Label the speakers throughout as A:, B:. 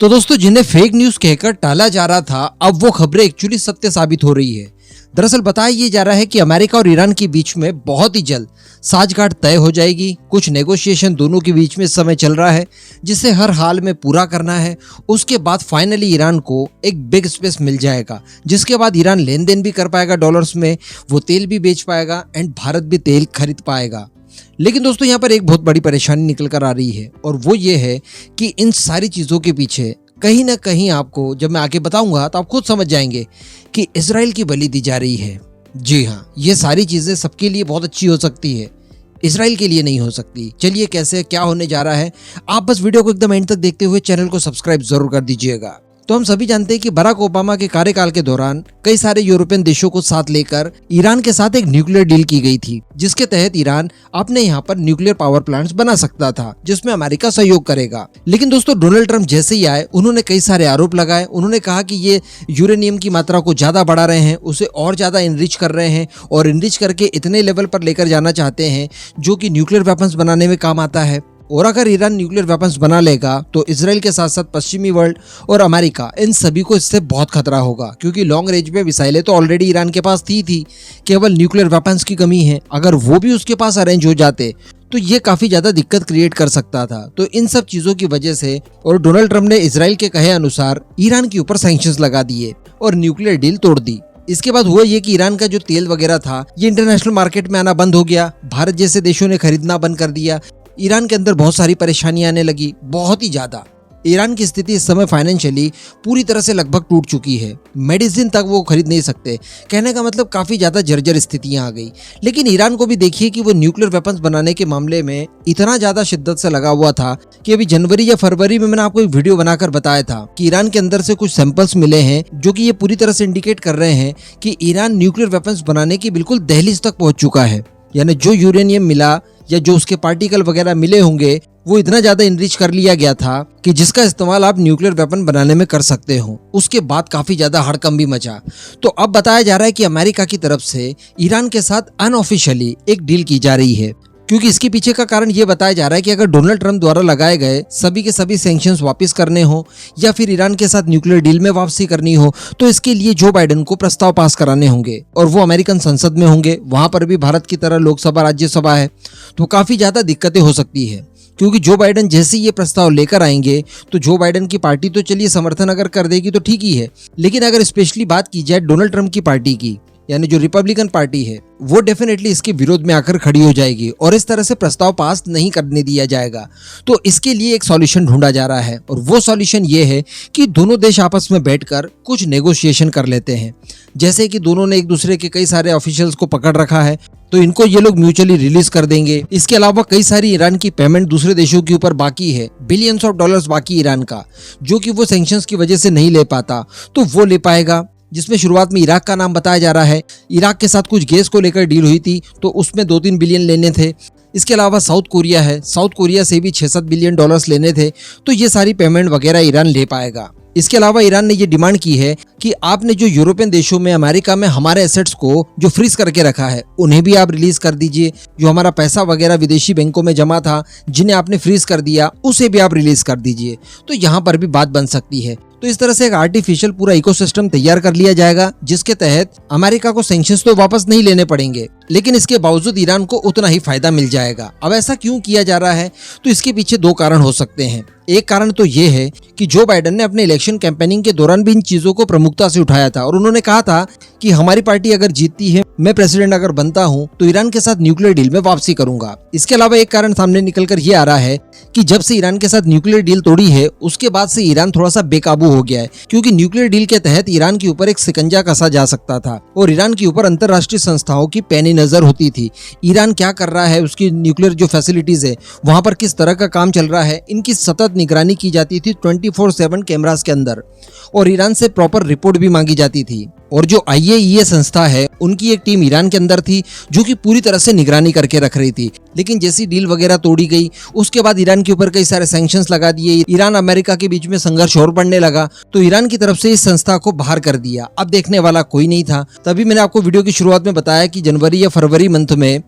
A: तो दोस्तों, जिन्हें फेक न्यूज कहकर टाला जा रहा था, अब वो खबरें एक्चुअली सत्य साबित हो रही है। दरअसल बताया ये जा रहा है कि अमेरिका और ईरान के बीच में बहुत ही जल्द साठगांठ तय हो जाएगी। कुछ नेगोशिएशन दोनों के बीच में इस समय चल रहा है, जिसे हर हाल में पूरा करना है। उसके बाद फाइनली ईरान को एक बिग स्पेस मिल जाएगा, जिसके बाद ईरान लेन देन भी कर पाएगा डॉलर्स में, वो तेल भी बेच पाएगा एंड भारत भी तेल खरीद पाएगा। लेकिन दोस्तों, यहाँ पर एक बहुत बड़ी परेशानी निकल कर आ रही है, और वो ये है कि इन सारी चीज़ों के पीछे कहीं ना कहीं आपको जब मैं आगे बताऊंगा तो आप खुद समझ जाएंगे कि इजराइल की बलि दी जा रही है। जी हाँ, ये सारी चीज़ें सबके लिए बहुत अच्छी हो सकती है, इजराइल के लिए नहीं हो सकती। चलिए, कैसे क्या होने जा रहा है, आप बस वीडियो को एकदम एंड तक देखते हुए चैनल को सब्सक्राइब जरूर कर दीजिएगा। तो हम सभी जानते हैं कि बराक ओबामा के कार्यकाल के दौरान कई सारे यूरोपियन देशों को साथ लेकर ईरान के साथ एक न्यूक्लियर डील की गई थी, जिसके तहत ईरान अपने यहाँ पर न्यूक्लियर पावर प्लांट्स बना सकता था, जिसमें अमेरिका सहयोग करेगा। लेकिन दोस्तों, डोनाल्ड ट्रंप जैसे ही आए, उन्होंने कई सारे आरोप लगाए। उन्होंने कहा कि ये यूरेनियम की मात्रा को ज्यादा बढ़ा रहे हैं, उसे और ज्यादा इनरिच कर रहे हैं, और इनरिच करके इतने लेवल पर लेकर जाना चाहते हैं जो कि न्यूक्लियर वेपन्स बनाने में काम आता है। और अगर ईरान न्यूक्लियर वेपन्स बना लेगा तो इसराइल के साथ साथ पश्चिमी वर्ल्ड और अमेरिका, इन सभी को इससे बहुत खतरा होगा, क्योंकि लॉन्ग रेंज में मिसाइलें तो ऑलरेडी ईरान के पास थी, केवल न्यूक्लियर वेपन्स की कमी है। अगर वो भी उसके पास अरेंज हो जाते तो ये काफी ज्यादा दिक्कत क्रिएट कर सकता था। तो इन सब चीजों की वजह से और डोनाल्ड ट्रंप ने इसराइल के कहे अनुसार ईरान के ऊपर सैंक्शंस लगा दिए और न्यूक्लियर डील तोड़ दी। इसके बाद हुआ ये कि ईरान का जो तेल वगैरह था, ये इंटरनेशनल मार्केट में आना बंद हो गया। भारत जैसे देशों ने खरीदना बंद कर दिया। ईरान के अंदर बहुत सारी परेशानियां आने लगी, बहुत ही ज्यादा। ईरान की स्थिति इस समय फाइनेंशियली पूरी तरह से लगभग टूट चुकी है। मेडिसिन तक वो खरीद नहीं सकते। कहने का मतलब काफी ज्यादा जर्जर स्थितियां आ गई। लेकिन ईरान को भी देखिए कि वो न्यूक्लियर वेपन्स बनाने के मामले में इतना ज्यादा शिद्दत से लगा हुआ था कि अभी जनवरी या फरवरी में मैंने आपको एक वीडियो बनाकर बताया था कि ईरान के अंदर से कुछ सैंपल्स मिले हैं जो कि ये पूरी तरह से इंडिकेट कर रहे हैं कि ईरान न्यूक्लियर वेपन्स बनाने की बिल्कुल दहलीज तक पहुंच चुका है। यानी जो यूरेनियम मिला या जो उसके पार्टिकल वगैरह मिले होंगे, वो इतना ज्यादा इनरिच कर लिया गया था कि जिसका इस्तेमाल आप न्यूक्लियर वेपन बनाने में कर सकते हो। उसके बाद काफी ज्यादा हड़कंप भी मचा। तो अब बताया जा रहा है कि अमेरिका की तरफ से ईरान के साथ अनऑफिशियली एक डील की जा रही है, क्योंकि इसके पीछे का कारण ये बताया जा रहा है कि अगर डोनाल्ड ट्रंप द्वारा लगाए गए सभी के सभी सैंक्शंस वापस करने हो या फिर ईरान के साथ न्यूक्लियर डील में वापसी करनी हो, तो इसके लिए जो बाइडेन को प्रस्ताव पास कराने होंगे, और वो अमेरिकन संसद में होंगे। वहां पर भी भारत की तरह लोकसभा राज्यसभा है, तो काफी ज्यादा दिक्कतें हो सकती है। क्योंकि जो बाइडेन जैसे ये प्रस्ताव लेकर आएंगे तो जो बाइडेन की पार्टी तो चलिए समर्थन अगर कर देगी तो ठीक ही है, लेकिन अगर स्पेशली बात की जाए डोनाल्ड ट्रंप की पार्टी की, यानी जो रिपब्लिकन पार्टी है, वो डेफिनेटली इसके विरोध में आकर खड़ी हो जाएगी और इस तरह से प्रस्ताव पास नहीं करने दिया जाएगा। तो इसके लिए एक सॉल्यूशन ढूंढा जा रहा है, और वो सॉल्यूशन ये है कि दोनों देश आपस में बैठकर कुछ नेगोशिएशन कर लेते हैं। जैसे कि दोनों ने एक दूसरे के कई सारे ऑफिशियल्स को पकड़ रखा है, तो इनको ये लोग म्यूचुअली रिलीज कर देंगे। इसके अलावा कई सारी ईरान की पेमेंट दूसरे देशों के ऊपर बाकी है, बिलियंस ऑफ डॉलर्स बाकी ईरान का, जो कि वो सैंक्शंस की वजह से नहीं ले पाता, तो वो ले पाएगा। जिसमें शुरुआत में इराक का नाम बताया जा रहा है। इराक के साथ कुछ गैस को लेकर डील हुई थी, तो उसमें 2-3 बिलियन लेने थे। इसके अलावा साउथ कोरिया है, साउथ कोरिया से भी 6-7 बिलियन डॉलर्स लेने थे, तो ये सारी पेमेंट वगैरह ईरान ले पाएगा। इसके अलावा ईरान ने ये डिमांड की है कि आपने जो यूरोपियन देशों में, अमेरिका में हमारे एसेट्स को जो फ्रीज करके रखा है, उन्हें भी आप रिलीज कर दीजिए। जो हमारा पैसा वगैरह विदेशी बैंकों में जमा था, जिन्हें आपने फ्रीज कर दिया, उसे भी आप रिलीज कर दीजिए। तो यहाँ पर भी बात बन सकती है। तो इस तरह से एक आर्टिफिशियल पूरा इकोसिस्टम तैयार कर लिया जाएगा, जिसके तहत अमेरिका को सैंक्शंस तो वापस नहीं लेने पड़ेंगे, लेकिन इसके बावजूद ईरान को उतना ही फायदा मिल जाएगा। अब ऐसा क्यों किया जा रहा है, तो इसके पीछे 2 कारण हो सकते हैं। एक कारण तो ये है कि जो बाइडेन ने अपने इलेक्शन कैंपेनिंग के दौरान भी इन चीजों को प्रमुखता से उठाया था, और उन्होंने कहा था कि हमारी पार्टी अगर जीतती है, मैं प्रेसिडेंट अगर बनता हूं, तो ईरान के साथ न्यूक्लियर डील में वापसी करूंगा। इसके अलावा एक कारण सामने निकलकर ये आ रहा है कि जब से ईरान के साथ न्यूक्लियर डील तोड़ी है, उसके बाद से ईरान थोड़ा सा बेकाबू हो गया है, क्योंकि न्यूक्लियर डील के तहत ईरान के ऊपर एक शिकंजा कसा जा सकता था और ईरान के ऊपर अंतरराष्ट्रीय संस्थाओं की पैनी नजर होती थी। ईरान क्या कर रहा है, उसकी न्यूक्लियर जो फैसिलिटीज है, वहां पर किस तरह का काम चल रहा है, इनकी सतत निगरानी की जाती थी 24/7 कैमरास के अंदर, और ईरान से प्रॉपर रिपोर्ट भी मांगी जाती थी। और जो IAEA संस्था है, उनकी एक टीम ईरान के अंदर थी जो कि पूरी तरह से निगरानी करके रख रही थी। लेकिन जैसी डील वगैरह तोड़ी गई उसके बाद ईरान के ऊपर कई सारे सैंक्शंस लगा दिए, ईरान अमेरिका के बीच में संघर्ष और बढ़ने लगा, तो ईरान की तरफ से इस संस्था को बाहर कर दिया। अब देखने वाला कोई नहीं था। तभी मैंने आपको वीडियो की शुरुआत में बताया कि जनवरी या फरवरी मंथ में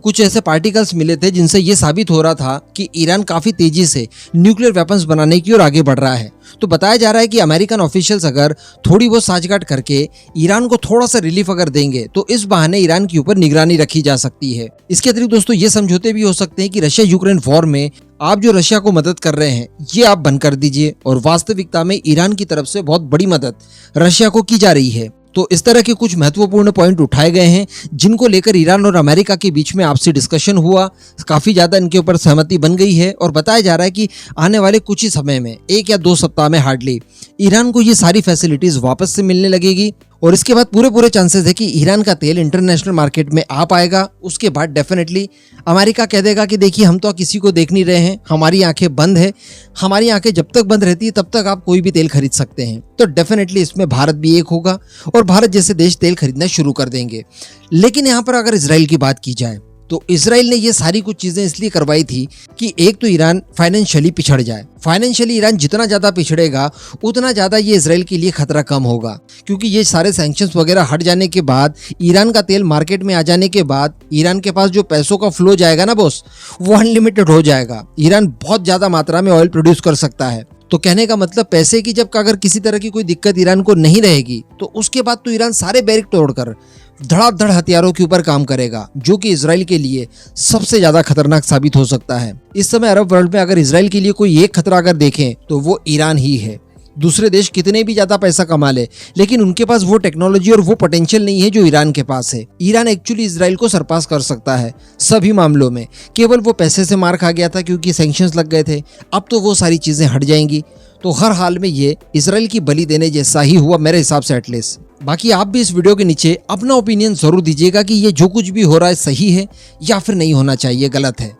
A: कुछ ऐसे पार्टिकल्स मिले थे जिनसे ये साबित हो रहा था कि ईरान काफी तेजी से न्यूक्लियर वेपन्स बनाने की ओर आगे बढ़ रहा है। तो बताया जा रहा है कि अमेरिकन ऑफिशियल्स अगर थोड़ी बहुत साठगांठ करके ईरान को थोड़ा सा रिलीफ अगर देंगे तो इस बहाने ईरान के ऊपर निगरानी रखी जा सकती है। इसके अतिरिक्त दोस्तों ये समझौते भी हो सकते हैं कि रशिया यूक्रेन वॉर में आप जो रशिया को मदद कर रहे हैं ये आप बंद कर दीजिए, और वास्तविकता में ईरान की तरफ से बहुत बड़ी मदद रशिया को की जा रही है। तो इस तरह के कुछ महत्वपूर्ण पॉइंट उठाए गए हैं जिनको लेकर ईरान और अमेरिका के बीच में आपसी डिस्कशन हुआ, काफी ज्यादा इनके ऊपर सहमति बन गई है। और बताया जा रहा है कि आने वाले कुछ ही समय में 1 या 2 सप्ताह में हार्डली ईरान को ये सारी फैसिलिटीज वापस से मिलने लगेगी, और इसके बाद पूरे चांसेस है कि ईरान का तेल इंटरनेशनल मार्केट में आ पाएगा। उसके बाद डेफिनेटली अमेरिका कह देगा कि देखिए हम तो किसी को देख नहीं रहे हैं, हमारी आंखें बंद है, हमारी आंखें जब तक बंद रहती है तब तक आप कोई भी तेल खरीद सकते हैं। तो डेफिनेटली इसमें भारत भी एक होगा और भारत जैसे देश तेल खरीदना शुरू कर देंगे। लेकिन यहाँ पर अगर इजराइल की बात की जाए तो इजराइल ने ये सारी कुछ चीजें इसलिए करवाई थी कि एक तो ईरान फाइनेंशियली पिछड़ जाए। फाइनेंशियली ईरान जितना ज्यादा पिछड़ेगा उतना ज्यादा ये इजराइल के लिए खतरा कम होगा, क्योंकि ये सारे सैंक्शंस वगैरह हट जाने के बाद, ईरान का तेल मार्केट में आ जाने के बाद ईरान के पास जो पैसों का फ्लो जाएगा ना बॉस, वो अनलिमिटेड हो जाएगा। ईरान बहुत ज्यादा मात्रा में ऑयल प्रोड्यूस कर सकता है। तो कहने का मतलब पैसे की जब अगर किसी तरह की कोई दिक्कत ईरान को नहीं रहेगी तो उसके बाद तो ईरान सारे बैरिक तोड़कर धड़ाधड़ हथियारों के ऊपर काम करेगा, जो कि इजराइल के लिए सबसे ज्यादा खतरनाक साबित हो सकता है। इस समय अरब वर्ल्ड में अगर इजराइल के लिए कोई एक खतरा अगर देखें तो वो ईरान ही है। दूसरे देश कितने भी ज्यादा पैसा कमा ले लेकिन उनके पास वो टेक्नोलॉजी और वो पोटेंशियल नहीं है जो ईरान के पास है। ईरान एक्चुअली इजराइल को सरपास कर सकता है सभी मामलों में, केवल वो पैसे से मार खा गया था क्योंकि सैंक्शंस लग गए थे। अब तो वो सारी चीजें हट जाएंगी, तो हर हाल में ये इजराइल की बलि देने जैसा ही हुआ मेरे हिसाब से एटलीस्ट। बाकी आप भी इस वीडियो के नीचे अपना ओपिनियन जरूर दीजिएगा कि ये जो कुछ भी हो रहा है सही है या फिर नहीं होना चाहिए, गलत है।